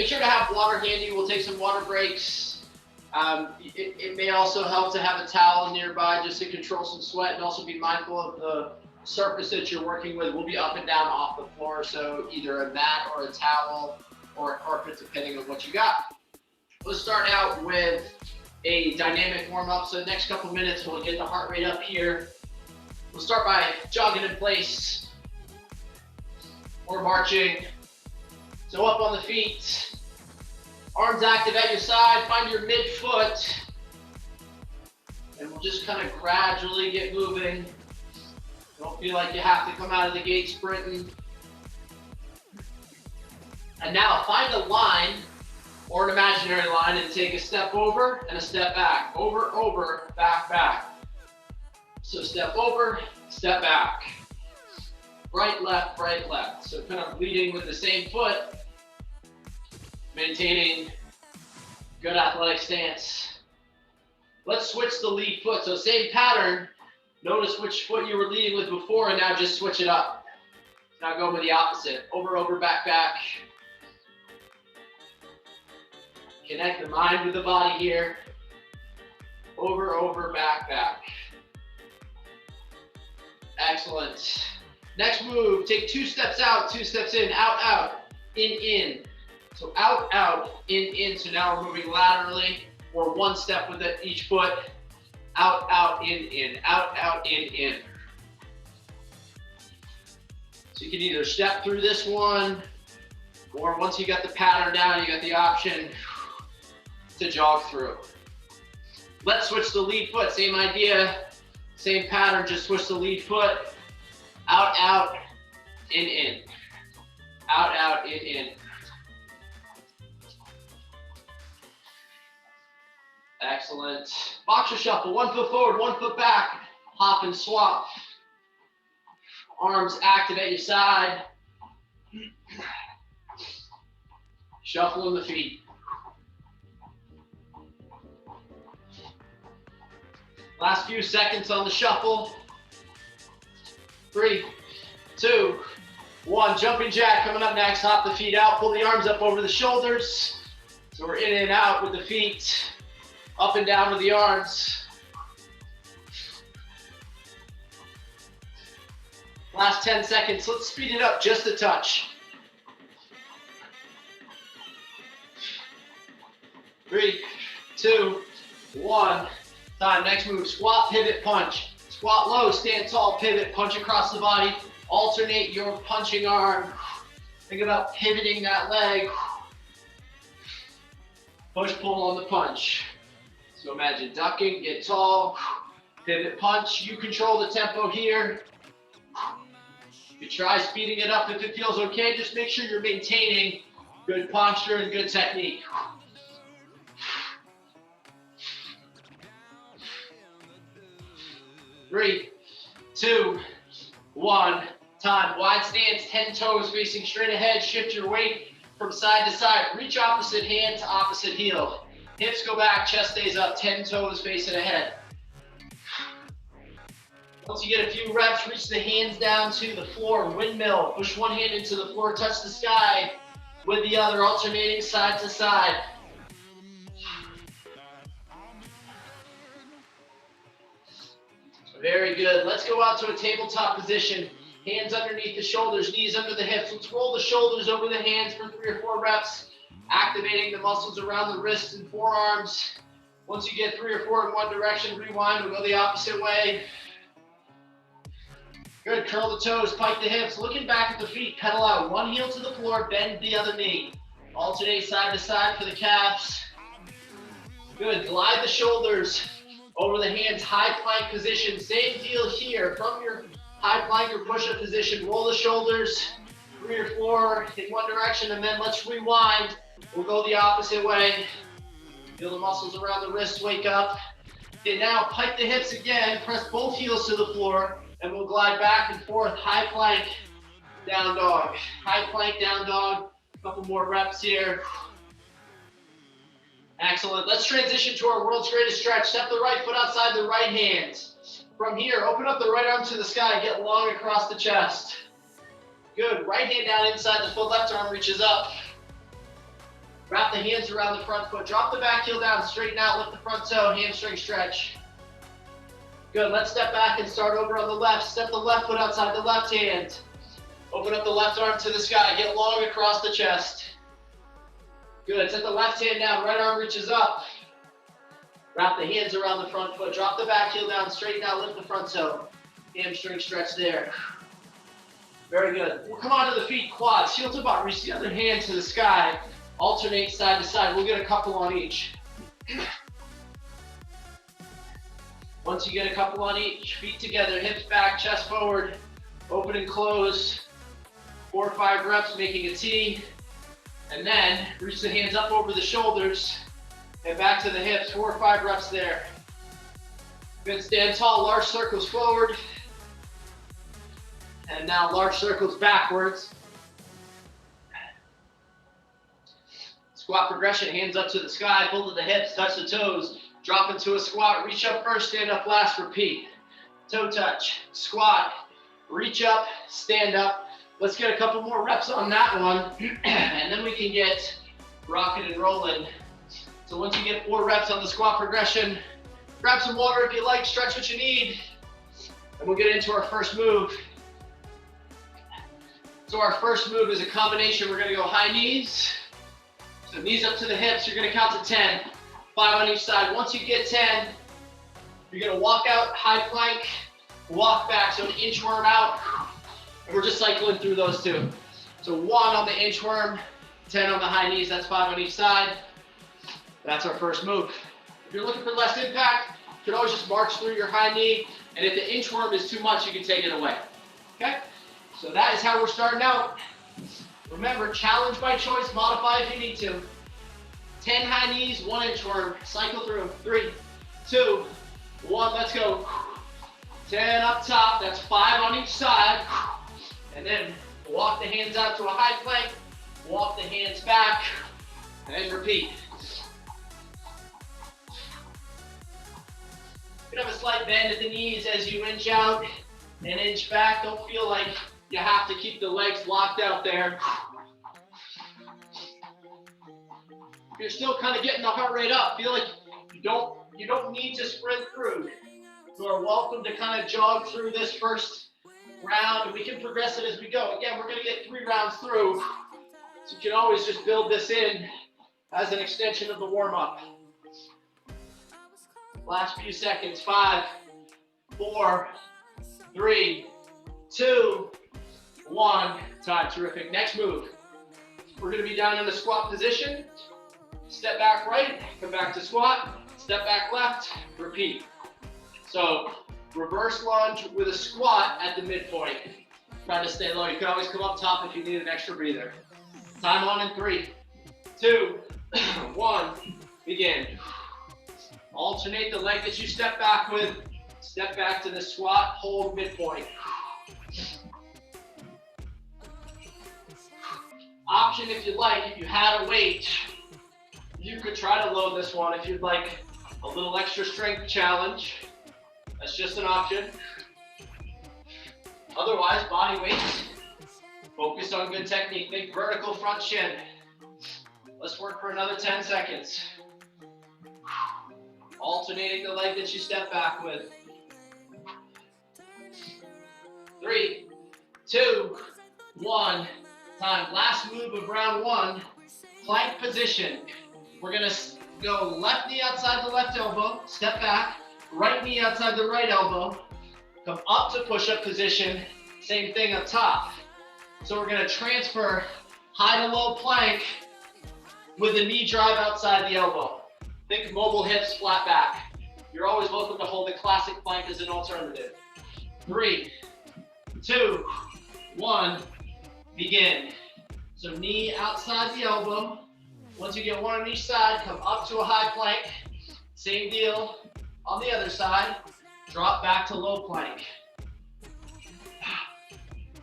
Make sure to have water handy. We'll take some water breaks. It may also help to have a towel nearby just to control some sweat, and also be mindful of the surface that you're working with. Will be up and down off the floor, so either a mat or a towel or a carpet, depending on what you got. Let's start out with a dynamic warm-up. So the next couple minutes, we'll get the heart rate up here. We'll start by jogging in place or marching. So up on the feet, arms active at your side, find your midfoot, and we'll just kind of gradually get moving. Don't feel like you have to come out of the gate sprinting. And now find a line or an imaginary line and take a step over and a step back. Over, over, back, back. So step over, step back. Right, left, right, left. So kind of leading with the same foot, maintaining good athletic stance. Let's switch the lead foot. So same pattern. Notice which foot you were leading with before, and now just switch it up. Now go with the opposite. Over, over, back, back. Connect the mind with the body here. Over, over, back, back. Excellent. Next move, take 2 steps out, 2 steps in, out, out, in. So out, out, in. So now we're moving laterally, or 1 step with each foot. Out, out, in, out, out, in. So you can either step through this one, or once you got the pattern down, you got the option to jog through. Let's switch the lead foot, same idea, same pattern, just switch the lead foot. Out, out, in. Out, out, in. Excellent. Boxer shuffle, 1 foot forward, 1 foot back, hop and swap. Arms active at your side. Shuffling the feet. Last few seconds on the shuffle. 3, 2, 1. Jumping jack coming up next. Hop the feet out, pull the arms up over the shoulders. So we're in and out with the feet. Up and down with the arms. Last 10 seconds. Let's speed it up just a touch. 3, 2, 1. Time. Next move. Squat, pivot, punch. Squat low, stand tall, pivot, punch across the body. Alternate your punching arm. Think about pivoting that leg. Push, pull on the punch. So imagine ducking, get tall, pivot, punch. You control the tempo here. You try speeding it up if it feels okay. Just make sure you're maintaining good posture and good technique. 3, 2, 1. Time. Wide stance, 10 toes facing straight ahead. Shift your weight from side to side. Reach opposite hand to opposite heel. Hips go back, chest stays up, 10 toes facing ahead. Once you get a few reps, reach the hands down to the floor, windmill. Push one hand into the floor, touch the sky with the other, alternating side to side. Very good. Let's go out to a tabletop position. Hands underneath the shoulders, knees under the hips. Let's roll the shoulders over the hands for 3 or 4 reps. Activating the muscles around the wrists and forearms. Once you get 3 or 4 in one direction, rewind, we'll go the opposite way. Good, curl the toes, pike the hips, looking back at the feet, pedal out. One heel to the floor, bend the other knee. Alternate side to side for the calves. Good, glide the shoulders over the hands, high plank position. Same deal here, from your high plank or push-up position, roll the shoulders, 3 or 4 in one direction, and then let's rewind. We'll go the opposite way. Feel the muscles around the wrists wake up. Okay, now pike the hips again, press both heels to the floor, and we'll glide back and forth, high plank, down dog. High plank, down dog. A couple more reps here. Excellent. Let's transition to our world's greatest stretch. Step the right foot outside the right hand. From here, open up the right arm to the sky, get long across the chest. Good, right hand down inside the foot, left arm reaches up. Wrap the hands around the front foot. Drop the back heel down, straighten out, lift the front toe, hamstring stretch. Good, let's step back and start over on the left. Step the left foot outside the left hand. Open up the left arm to the sky, get long across the chest. Good, set the left hand down, right arm reaches up. Wrap the hands around the front foot. Drop the back heel down, straighten out, lift the front toe. Hamstring stretch there. Very good. We'll come onto the feet, quads, heel to butt. Reach the other hand to the sky. Alternate side to side. We'll get a couple on each. Once you get a couple on each, feet together, hips back, chest forward, open and close. 4 or 5 reps, making a T. And then reach the hands up over the shoulders and back to the hips. 4 or 5 reps there. Good, stand tall, large circles forward. And now large circles backwards. Squat progression, hands up to the sky, pull to the hips, touch the toes. Drop into a squat, reach up first, stand up last, repeat. Toe touch, squat, reach up, stand up. Let's get a couple more reps on that one, and then we can get rocking and rolling. So once you get 4 reps on the squat progression, grab some water if you like, stretch what you need, and we'll get into our first move. So our first move is a combination. We're gonna go high knees. So knees up to the hips, you're gonna count to 10. 5 on each side. Once you get 10, you're gonna walk out, high plank, walk back. So an inchworm out. We're just cycling through those 2. So 1 on the inchworm, 10 on the high knees. That's 5 on each side. That's our first move. If you're looking for less impact, you can always just march through your high knee. And if the inchworm is too much, you can take it away. Okay? So that is how we're starting out. Remember, challenge by choice, modify if you need to. 10 high knees, 1 inchworm. Cycle through. 3, 2, 1, let's go. 10 up top, that's 5 on each side. And then walk the hands out to a high plank, walk the hands back, and repeat. You can have a slight bend at the knees as you inch out and inch back. Don't feel like you have to keep the legs locked out there. You're still kind of getting the heart rate up. Feel like you don't need to sprint through. You are welcome to kind of jog through this first round, and we can progress it as we go. Again, we're going to get 3 rounds through, so you can always just build this in as an extension of the warm-up. Last few seconds. 5, 4, 3, 2, 1. Time. Terrific. Next move. We're going to be down in the squat position. Step back right, come back to squat, step back left, repeat. So reverse lunge with a squat at the midpoint. Try to stay low. You can always come up top if you need an extra breather. Time on in 3, 2, 1, begin. Alternate the leg that you step back with. Step back to the squat, hold midpoint. Option if you'd like, if you had a weight, you could try to load this one if you'd like a little extra strength challenge. That's just an option. Otherwise, body weight. Focus on good technique. Think vertical front shin. Let's work for another 10 seconds. Alternating the leg that you step back with. 3, 2, 1. Time. Last move of round 1. Plank position. We're gonna go left knee outside the left elbow, step back, right knee outside the right elbow, come up to push-up position, same thing up top. So we're gonna transfer high to low plank with a knee drive outside the elbow. Think mobile hips, flat back. You're always welcome to hold the classic plank as an alternative. 3, 2, 1, begin. So knee outside the elbow. Once you get 1 on each side, come up to a high plank. Same deal on the other side. Drop back to low plank.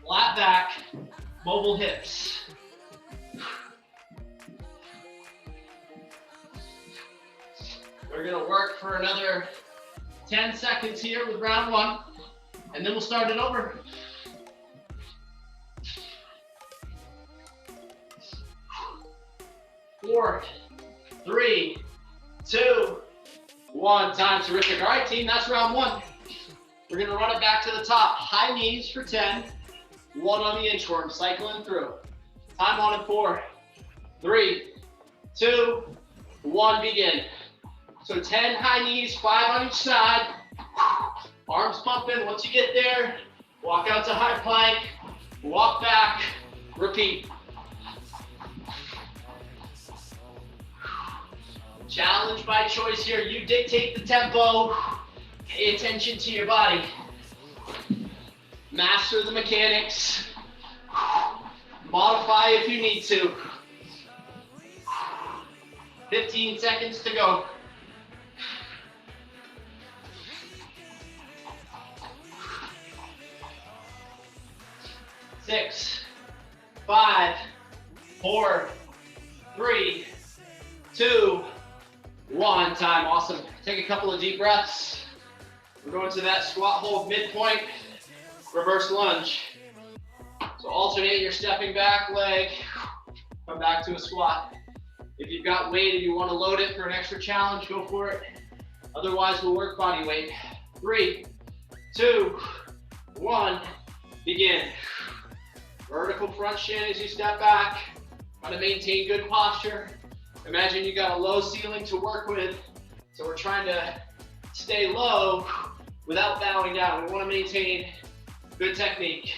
Flat back, mobile hips. We're gonna work for another 10 seconds here with round 1, and then we'll start it over. 4, 3, 2, 1. Time. Terrific. All right, team, that's round 1. We're going to run it back to the top. High knees for 10. 1 on the inchworm. Cycling through. Time on in 4, 3, 2, 1. Begin. So 10 high knees, 5 on each side. Arms pumping. Once you get there, walk out to high plank. Walk back. Repeat. Challenge by choice here. You dictate the tempo. Pay attention to your body. Master the mechanics. Modify if you need to. 15 seconds to go. Six, 5, 4, 3, 2, 1. Time. Awesome. Take a couple of deep breaths. We're going to that squat hold midpoint, reverse lunge. So alternate your stepping back leg, come back to a squat. If you've got weight and you want to load it for an extra challenge, go for it. Otherwise, we'll work body weight. 3, 2, 1, begin. Vertical front shin as you step back. Try to maintain good posture. Imagine you got a low ceiling to work with. So we're trying to stay low without bowing down. We want to maintain good technique.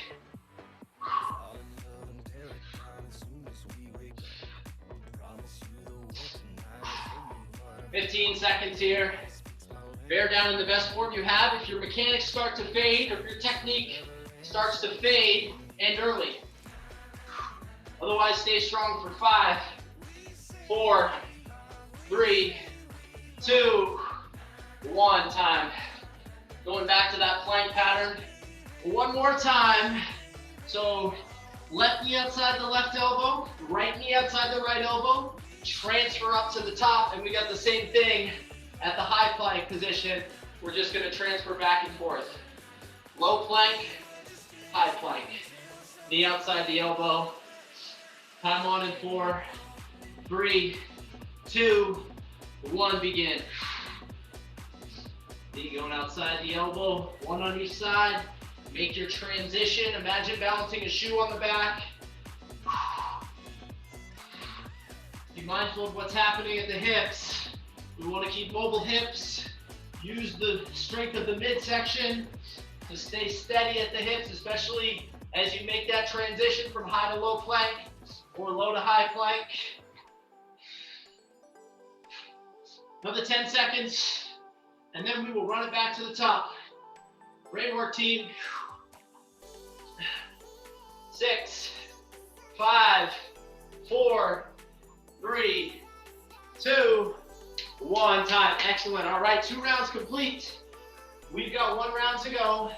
15 seconds here. Bear down in the best form you have. If your mechanics start to fade, or if your technique starts to fade, end early. Otherwise, stay strong for 5, 4, 3, 2, 1. Time. Going back to that plank pattern. One more time. So left knee outside the left elbow, right knee outside the right elbow, transfer up to the top, and we got the same thing at the high plank position. We're just gonna transfer back and forth. Low plank, high plank. Knee outside the elbow. Time on in 4, 3, 2, 1, begin. Knee going outside the elbow, 1 on each side. Make your transition. Imagine balancing a shoe on the back. Be mindful of what's happening at the hips. We want to keep mobile hips. Use the strength of the midsection to stay steady at the hips, especially as you make that transition from high to low plank or low to high plank. Another 10 seconds, and then we will run it back to the top. Great work, team. 6, 5, 4, 3, 2, 1. Time. Excellent. All right, 2 rounds complete. We've got 1 round to go.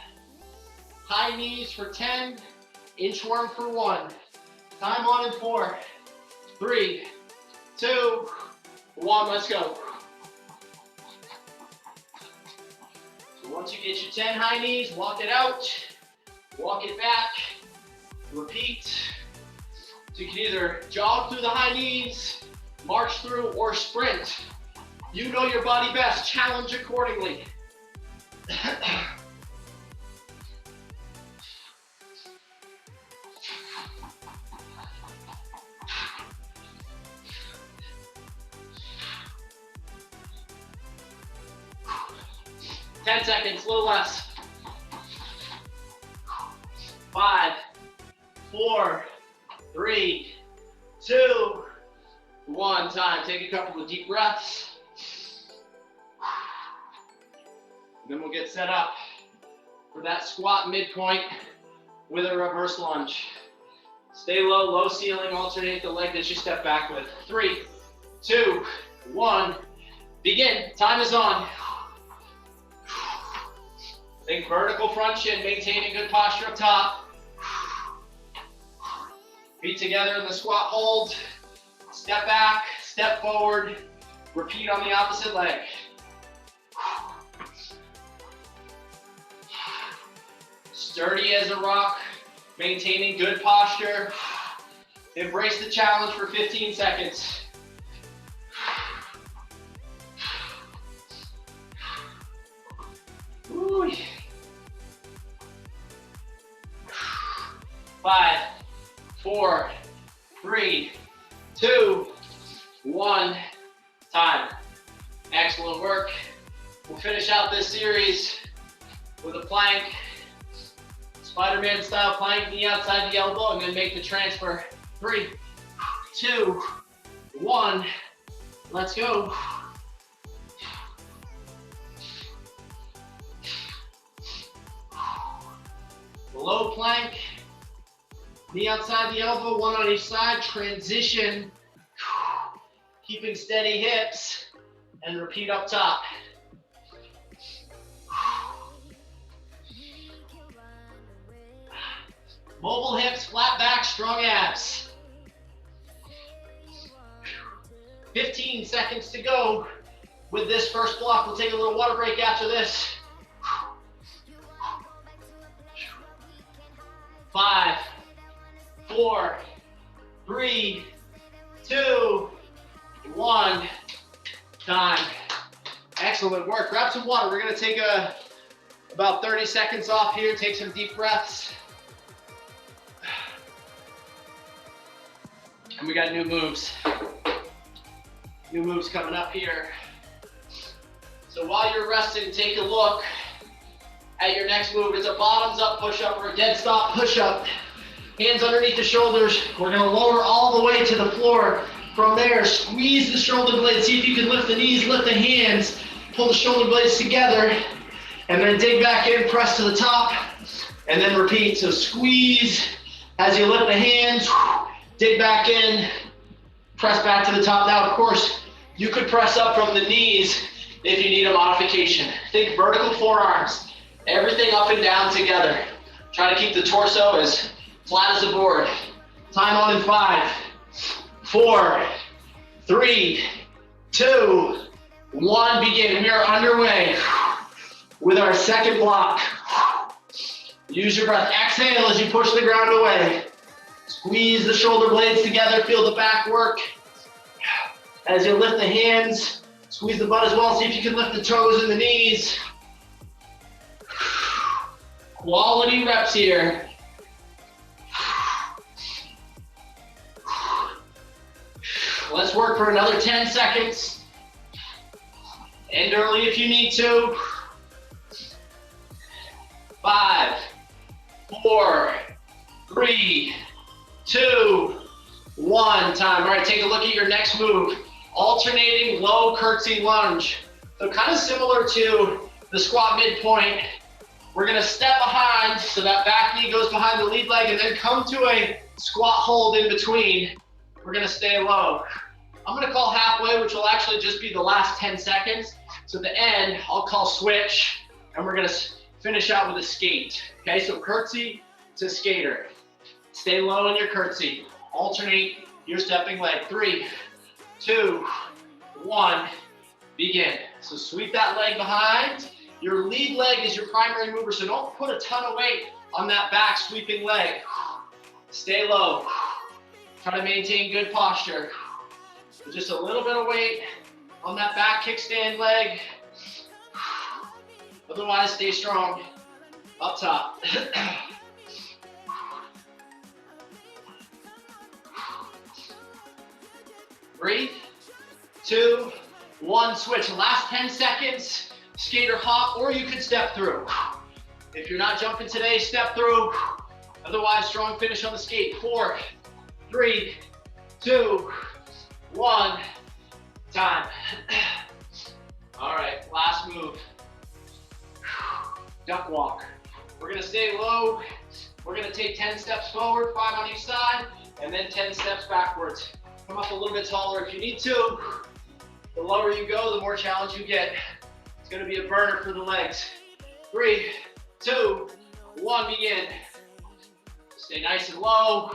High knees for 10, inchworm for 1. Time on in 4, 3, 2, 1. Let's go. So once you get your 10 high knees, walk it out, walk it back, repeat. So you can either jog through the high knees, march through, or sprint. You know your body best. Challenge accordingly. 10 seconds, a little less. 5, 4, 3, 2, 1. Time. Take a couple of deep breaths. Then we'll get set up for that squat midpoint with a reverse lunge. Stay low, low ceiling, alternate the leg that you step back with. 3, 2, 1, begin. Time is on. Think vertical front shin, maintaining good posture up top. Feet together in the squat hold. Step back, step forward, repeat on the opposite leg. Sturdy as a rock, maintaining good posture. Embrace the challenge for 15 seconds. Woo. 5, 4, 3, 2, 1. Time. Excellent work. We'll finish out this series with a plank. Spider-Man style plank, knee outside the elbow, and then make the transfer. 3, 2, 1. Let's go. Low plank, knee outside the elbow, one on each side, transition, keeping steady hips, and repeat up top. Mobile hips, flat back, strong abs. 15 seconds to go with this first block. We'll take a little water break after this. 5, 4, 3, 2, 1. Time. Excellent work. Grab some water. We're going to take about 30 seconds off here. Take some deep breaths. And we got new moves. New moves coming up here. So while you're resting, take a look at your next move. It's a bottoms up push-up or a dead stop push-up. Hands underneath the shoulders. We're gonna lower all the way to the floor. From there, squeeze the shoulder blades. See if you can lift the knees, lift the hands, pull the shoulder blades together, and then dig back in, press to the top, and then repeat. So squeeze as you lift the hands, dig back in, press back to the top. Now, of course, you could press up from the knees if you need a modification. Think vertical forearms. Everything up and down together. Try to keep the torso as flat as the board. Time on in 5, 4, 3, 2, 1. Begin. We are underway with our second block. Use your breath. Exhale as you push the ground away. Squeeze the shoulder blades together. Feel the back work. As you lift the hands, squeeze the butt as well. See if you can lift the toes and the knees. Quality reps here. Let's work for another 10 seconds. End early if you need to. 5, 4, 3, 2, 1. Time. All right, take a look at your next move. Alternating low curtsy lunge. So kind of similar to the squat midpoint. We're gonna step behind, so that back knee goes behind the lead leg, and then come to a squat hold in between. We're gonna stay low. I'm gonna call halfway, which will actually just be the last 10 seconds. So at the end, I'll call switch, and we're gonna finish out with a skate. Okay, so curtsy to skater. Stay low in your curtsy. Alternate your stepping leg. 3, 2, 1, begin. So sweep that leg behind. Your lead leg is your primary mover, so don't put a ton of weight on that back sweeping leg. Stay low. Try to maintain good posture. Just a little bit of weight on that back kickstand leg. Otherwise, stay strong up top. Breathe. 2, 1, switch. Last 10 seconds. Skater hop, or you could step through. If you're not jumping today, step through. Otherwise, strong finish on the skate. 4, 3, 2, 1. Time. All right, last move. Duck walk. We're gonna stay low. We're gonna take 10 steps forward, 5 on each side, and then 10 steps backwards. Come up a little bit taller if you need to. The lower you go, the more challenge you get. It's gonna be a burner for the legs. 3, 2, 1, begin. Stay nice and low.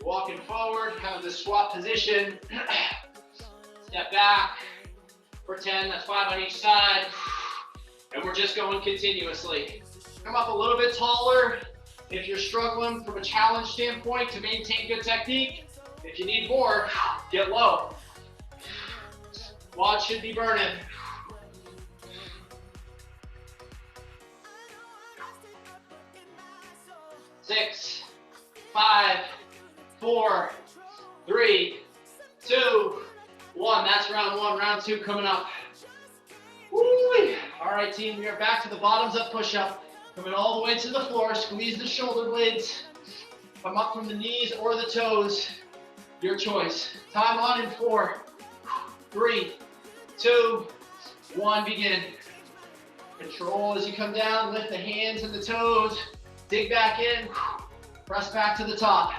Walking forward, kind of this squat position. Step back for 10, that's 5 on each side. And we're just going continuously. Come up a little bit taller if you're struggling from a challenge standpoint to maintain good technique. If you need more, get low. Quads should be burning. 6, 5, 4, 3, 2, 1. That's round one. Round two coming up. Woo-wee. All right, team, we are back to the bottoms up push-up. Coming all the way to the floor. Squeeze the shoulder blades. Come up from the knees or the toes. Your choice. Time on in 4, 3, 2, 1. Begin. Control as you come down. Lift the hands and the toes. Dig back in. Press back to the top.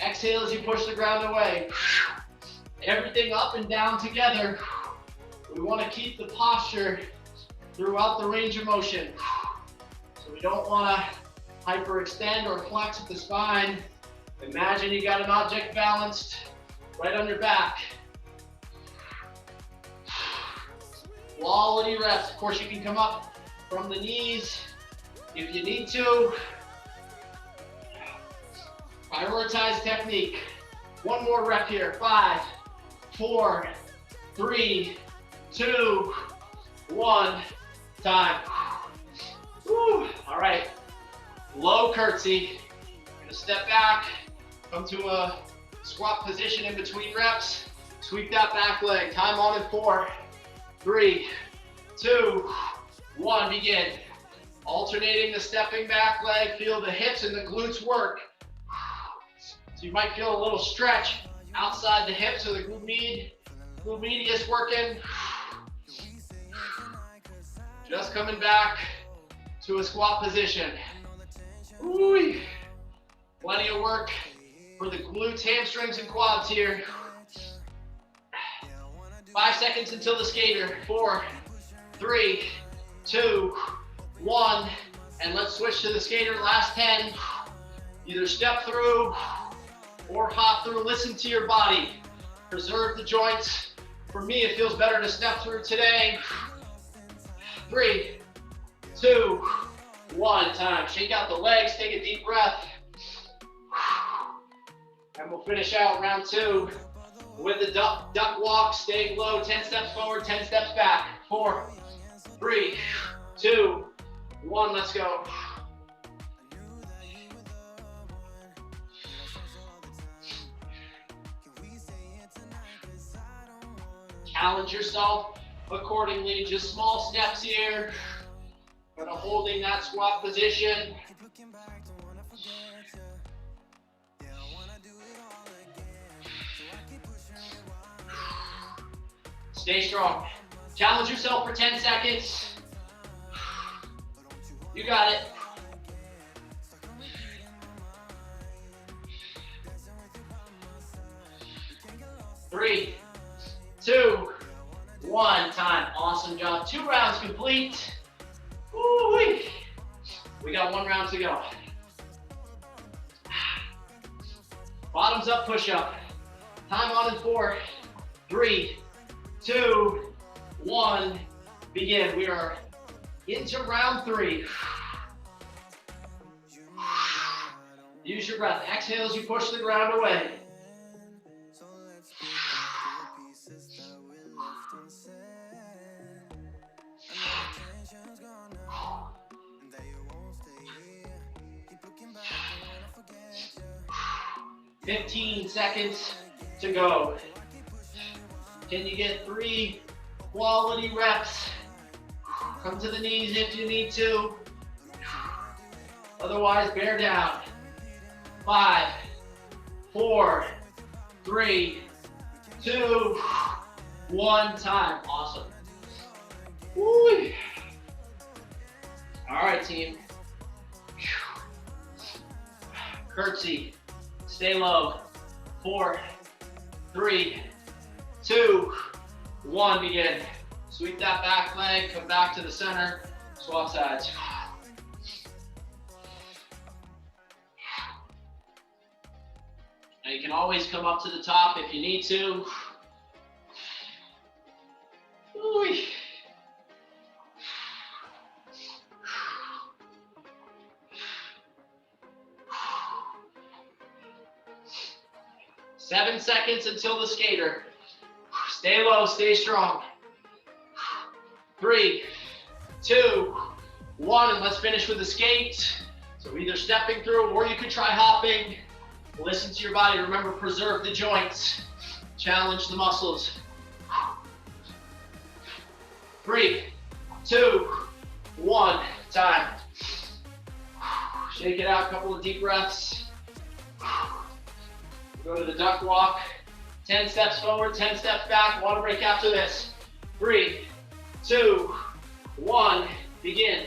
Exhale as you push the ground away. Everything up and down together. We want to keep the posture throughout the range of motion. So we don't want to hyperextend or flex at the spine. Imagine you got an object balanced right on your back. Quality reps. Of course, you can come up from the knees if you need to. Prioritize technique. One more rep here. 5, 4, 3, 2, 1. Time. Woo. All right. Low curtsy. We're gonna step back, come to a squat position in between reps. Sweep that back leg. Time on in 4, 3, 2, 1. Begin. Alternating the stepping back leg. Feel the hips and the glutes work. So you might feel a little stretch outside the hips or the glute medius working. Just coming back to a squat position. Ooh, plenty of work for the glutes, hamstrings, and quads here. 5 seconds until the skater. 4, 3, 2, 1. And let's switch to the skater. Last 10. Either step through or hop through. Listen to your body. Preserve the joints. For me, it feels better to step through today. 3, 2, 1. Time. Shake out the legs. Take a deep breath. And we'll finish out round two with the duck walk. Staying low. 10 steps forward, 10 steps back. 4, 3, 2, 1. Let's go. Challenge yourself accordingly. Just small steps here. Kind of holding that squat position. Stay strong. Challenge yourself for 10 seconds. You got it. Three, 2, 1. Time. Awesome job. 2 rounds complete. Woo-wee. We got 1 round to go. Bottoms up push-up. Time on in 4, 3, 2, 1. Begin. We are into round 3. Use your breath. Exhale as you push the ground away. $15 seconds to go. Can you get 3 quality reps? Come to the knees if you need to. Otherwise, bear down. 5, 4, 3, 2, 1. Time. Awesome. Woo. All right, team. Curtsy. Stay low. 4, 3, 2, 1. Begin. Sweep that back leg. Come back to the center. Swap sides. Now you can always come up to the top if you need to. Ooh. 7 seconds until the skater. Stay low, stay strong. 3, 2, 1, and let's finish with the skate. So either stepping through or you could try hopping. Listen to your body. Remember, preserve the joints. Challenge the muscles. 3, 2, 1, time. Shake it out, a couple of deep breaths. Go to the duck walk. 10 steps forward, 10 steps back. Water break after this. 3, 2, 1, begin.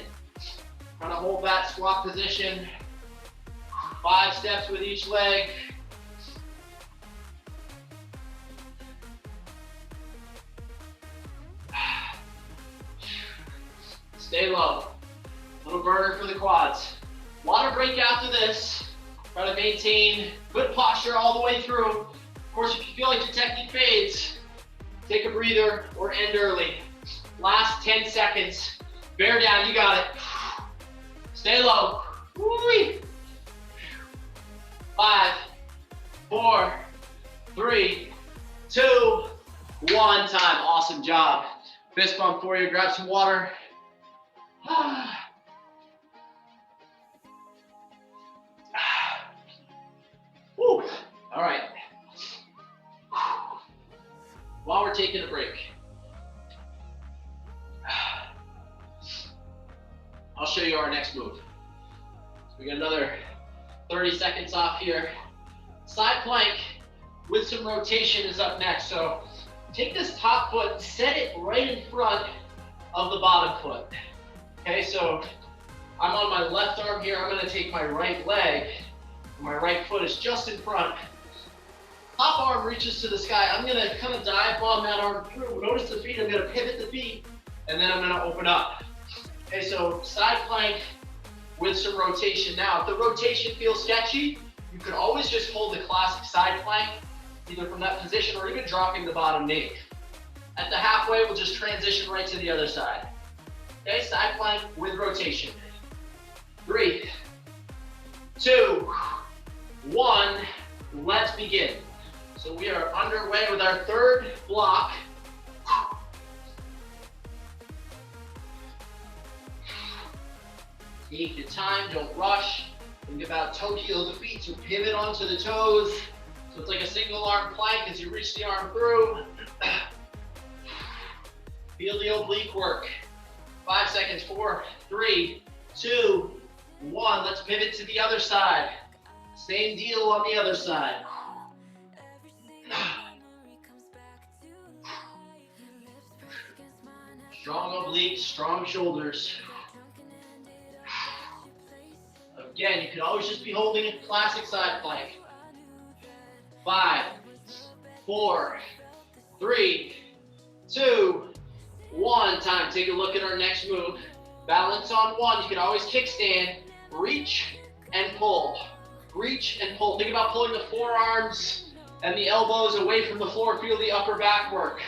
Trying to hold that squat position. 5 steps with each leg. Stay low. Little burner for the quads. Water break after this. Try to maintain good posture all the way through. Of course, if you feel like your technique fades, take a breather or end early. Last 10 seconds. Bear down, you got it. Stay low. Woo-wee. 5, 4, 3, 2, 1, time. Awesome job. Fist bump for you. Grab some water. Woo. All right. While we're taking a break, I'll show you our next move. So we got another 30 seconds off here. Side plank with some rotation is up next. So take this top foot, set it right in front of the bottom foot. Okay, so I'm on my left arm here. I'm gonna take my right leg. My right foot is just in front. Top arm reaches to the sky. I'm gonna kind of dive bomb that arm through. Notice the feet, I'm gonna pivot the feet, and then I'm gonna open up. Okay, so side plank with some rotation. Now, if the rotation feels sketchy, you could always just hold the classic side plank, either from that position or even dropping the bottom knee. At the halfway, we'll just transition right to the other side. Okay, side plank with rotation. 3, 2, 1, let's begin. So we are underway with our third block. Take your time, don't rush. Think about toe heel of the feet, so pivot onto the toes. So it's like a single arm plank as you reach the arm through. Feel the oblique work. 5 seconds, 4, 3, 2, 1. Let's pivot to the other side. Same deal on the other side. Strong obliques, strong shoulders. Again, you can always just be holding a classic side plank. 5, 4, 3, 2, 1. Time. Take a look at our next move. Balance on one. You can always kickstand. Reach and pull. Reach and pull. Think about pulling the forearms and the elbows away from the floor. Feel the upper back work.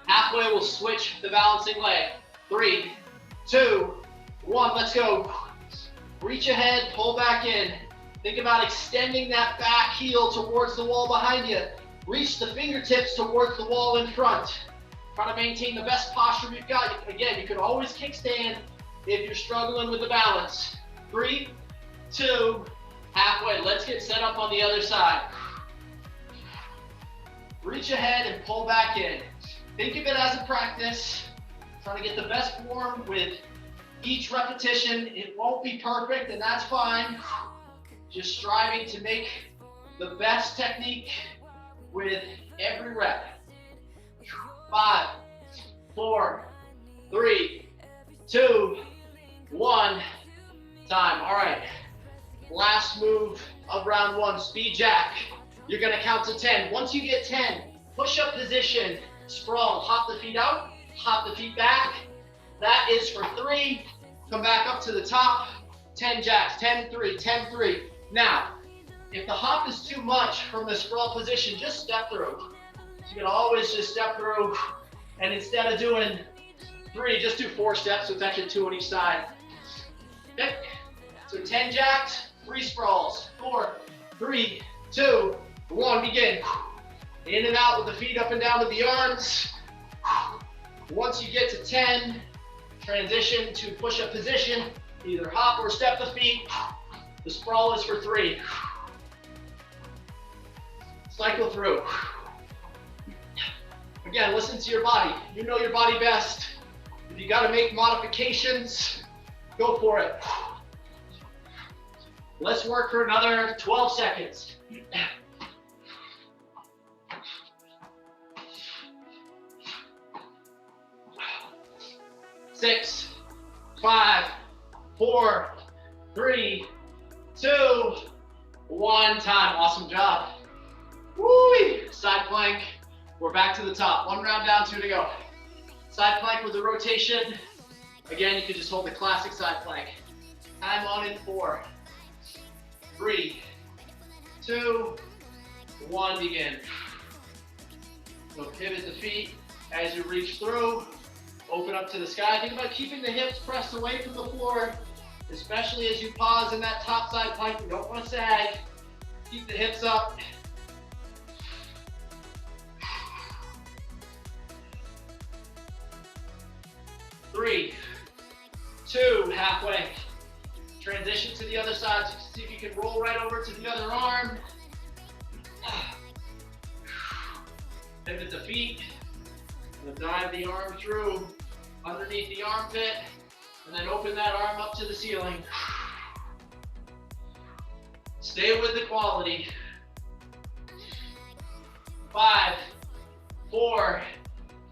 Halfway, we'll switch the balancing leg. 3, 2, 1. Let's go. Reach ahead, pull back in. Think about extending that back heel towards the wall behind you. Reach the fingertips towards the wall in front. Try to maintain the best posture you've got. Again, you can always kickstand if you're struggling with the balance. 3, 2, halfway. Let's get set up on the other side. Reach ahead and pull back in. Think of it as a practice. Trying to get the best form with each repetition. It won't be perfect, and that's fine. Just striving to make the best technique with every rep. 5, 4, 3, 2, 1. Time. All right. Last move of round 1, speed jack. You're gonna count to 10. Once you get 10, push up position, sprawl, hop the feet out, hop the feet back. That is for 3. Come back up to the top. 10 jacks, 10, 3, 10, 3. Now, if the hop is too much from the sprawl position, just step through. So you can always just step through, and instead of doing 3, just do 4 steps, so it's actually 2 on each side. Okay, so 10 jacks, 3 sprawls, 4, 3, 2, 1, begin. In and out with the feet up and down with the arms. Once you get to 10, transition to push-up position. Either hop or step the feet. The sprawl is for 3. Cycle through. Again, listen to your body. You know your body best. If you gotta make modifications, go for it. Let's work for another 12 seconds. 6, 5, 4, 3, 2, 1. Time. Awesome job. Woo! Side plank. We're back to the top. 1 round down, 2 to go. Side plank with the rotation. Again, you can just hold the classic side plank. Time on in 4, 3, 2, 1. Begin. So pivot the feet as you reach through. Open up to the sky. Think about keeping the hips pressed away from the floor, especially as you pause in that top side plank. You don't want to sag. Keep the hips up. 3, 2, halfway. Transition to the other side. So see if you can roll right over to the other arm. Pivot the feet. And dive the arm through underneath the armpit. And then open that arm up to the ceiling. Stay with the quality. 5, 4,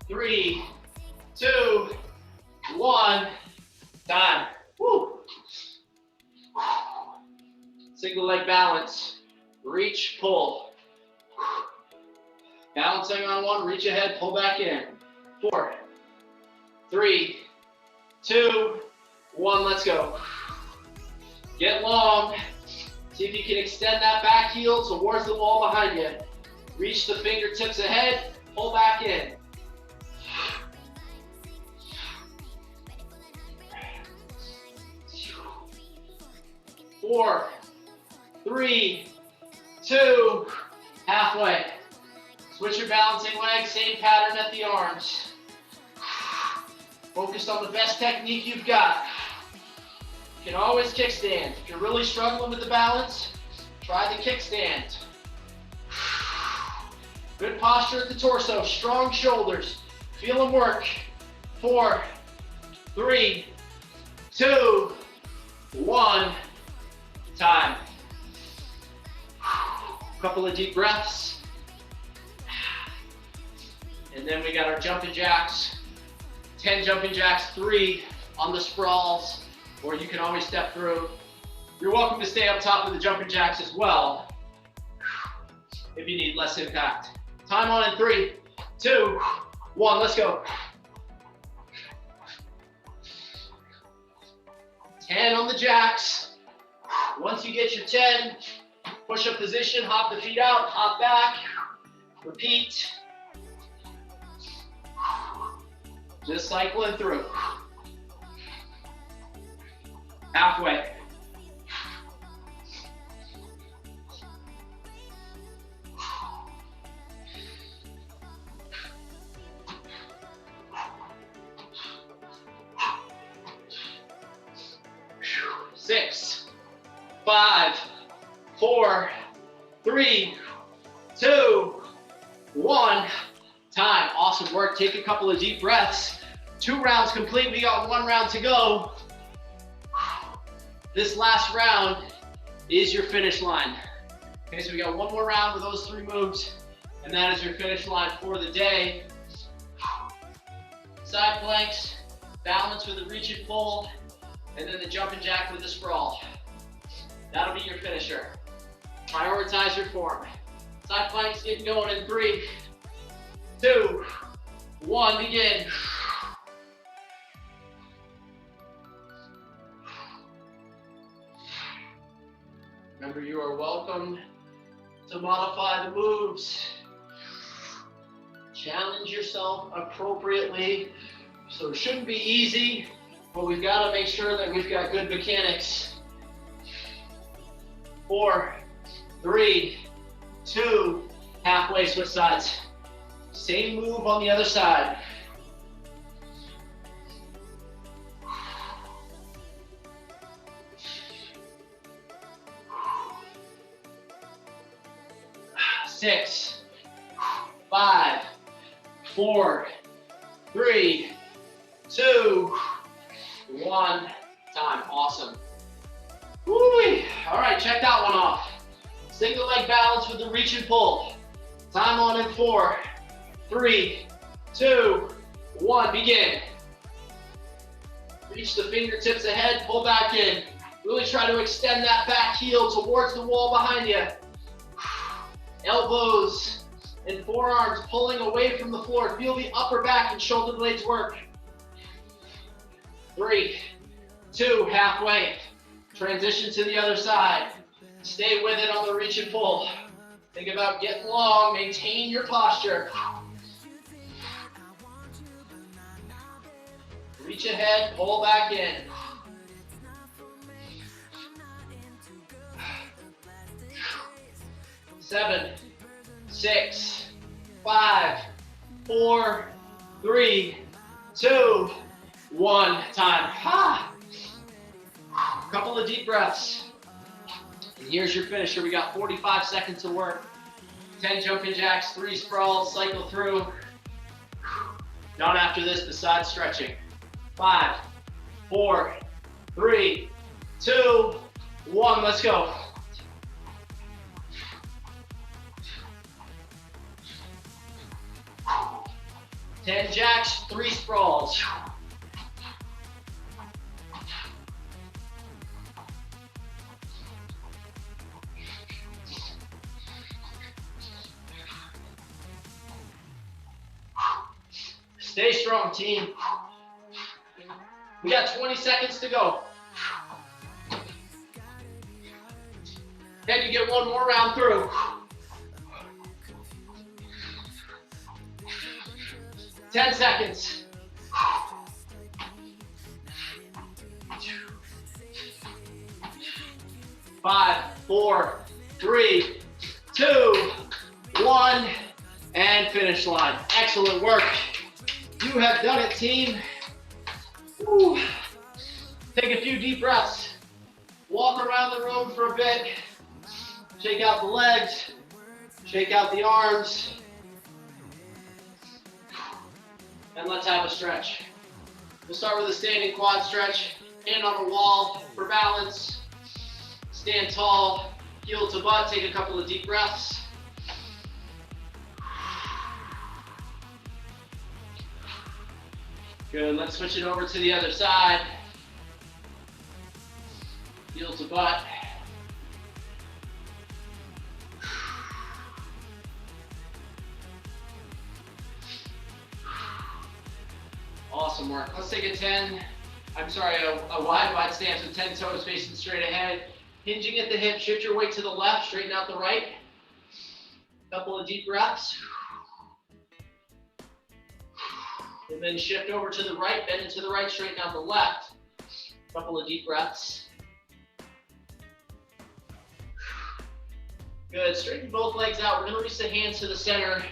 3, 2, 1. Time. Woo. Single leg balance. Reach, pull. Balancing on 1, reach ahead, pull back in. 4, 3, 2, 1. Let's go. Get long. See if you can extend that back heel towards the wall behind you. Reach the fingertips ahead, pull back in. 4, 3, 2, halfway. Switch your balancing leg, same pattern at the arms. Focused on the best technique you've got. You can always kickstand. If you're really struggling with the balance, try the kickstand. Good posture at the torso, strong shoulders. Feel them work. 4, 3, 2, 1. Time. Couple of deep breaths. And then we got our jumping jacks. 10 jumping jacks, 3 on the sprawls, or you can always step through. You're welcome to stay up top with the jumping jacks as well, if you need less impact. Time on in 3, 2, 1, let's go. 10 on the jacks. Once you get your 10, push-up position, hop the feet out, hop back, repeat. Just cycling through. Halfway. Six, 5, 4, 3, 2, 1. Time. Awesome work. Take a couple of deep breaths. 2 rounds complete. We got 1 round to go. This last round is your finish line. Okay, so we got 1 more round with those 3 moves, and that is your finish line for the day. Side planks, balance with the reach and pull, and then the jumping jack with the sprawl. That'll be your finisher. Prioritize your form. Side planks get going in 3, 2, 1, begin. Remember, you are welcome to modify the moves. Challenge yourself appropriately. So it shouldn't be easy, but we've got to make sure that we've got good mechanics. 4, 3, 2, halfway, switch sides. Same move on the other side. 6, 5, 4, 3, 2, 1. Time. Awesome. Woo-wee. All right, check that one off. Single leg balance with the reach and pull. Time on in 4, 3, 2, 1. Begin. Reach the fingertips ahead, pull back in. Really try to extend that back heel towards the wall behind you. Elbows and forearms pulling away from the floor. Feel the upper back and shoulder blades work. 3, 2, halfway. Transition to the other side. Stay with it on the reach and pull. Think about getting long, maintain your posture. Reach ahead, pull back in. 7, 6, 5, 4, 3, 2, 1. Time. Couple of deep breaths. And here's your finisher. We got 45 seconds to work. 10 jumping jacks, 3 sprawls, cycle through. None after this besides stretching. 5, 4, 3, 2, 1. Let's go. 10 jacks, 3 sprawls. Stay strong, team. We got 20 seconds to go. Can you get one more round through? 10 seconds. 5, 4, 3, 2, 1, and finish line. Excellent work. You have done it, team. Woo. Take a few deep breaths. Walk around the room for a bit. Shake out the legs. Shake out the arms. And let's have a stretch. We'll start with a standing quad stretch. Hand on a wall for balance. Stand tall, heel to butt. Take a couple of deep breaths. Good, let's switch it over to the other side. Heel to butt. Awesome work. Let's take a wide stance with 10 toes facing straight ahead. Hinging at the hip, shift your weight to the left, straighten out the right. Couple of deep breaths. And then shift over to the right, bend into the right, straighten out the left. Couple of deep breaths. Good, straighten both legs out. We're gonna reach the hands to the center.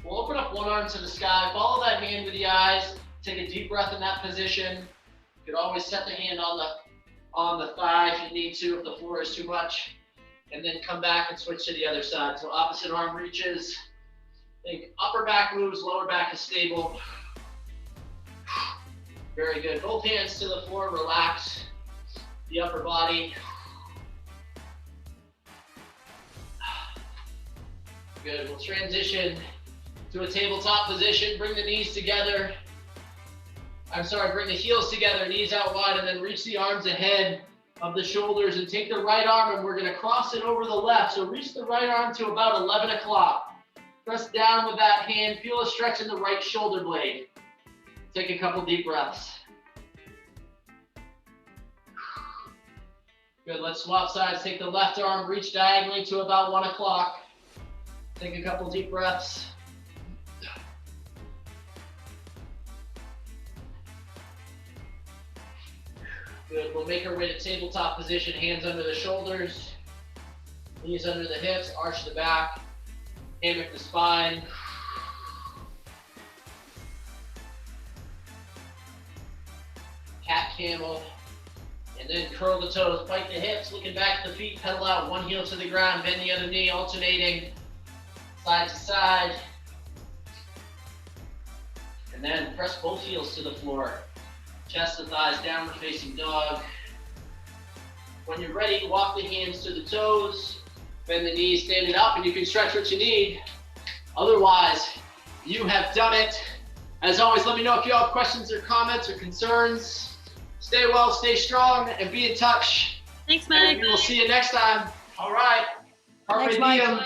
We'll open up one arm to the sky, follow that hand with the eyes. Take a deep breath in that position. You could always set the hand on the thigh if you need to, if the floor is too much. And then come back and switch to the other side. So opposite arm reaches. Think upper back moves, lower back is stable. Very good. Both hands to the floor, relax the upper body. Good, we'll transition to a tabletop position. Bring the knees together. Bring the heels together, knees out wide, and then reach the arms ahead of the shoulders and take the right arm and we're gonna cross it over the left. So reach the right arm to about 11 o'clock. Press down with that hand, feel a stretch in the right shoulder blade. Take a couple deep breaths. Good, let's swap sides. Take the left arm, reach diagonally to about 1 o'clock. Take a couple deep breaths. Good, we'll make our way to tabletop position, hands under the shoulders, knees under the hips, arch the back, hammock the spine. Cat camel, and then curl the toes, pike the hips, looking back at the feet, pedal out, one heel to the ground, bend the other knee, alternating. side to side. And then press both heels to the floor. Chest to thighs, downward facing dog. When you're ready, walk the hands to the toes, bend the knees, stand it up, and you can stretch what you need. Otherwise, you have done it. As always, let me know if you have questions or comments or concerns. Stay well, stay strong, and be in touch. Thanks, Mike. And we will see you next time. All right. Carpe Thanks, Mike. diem.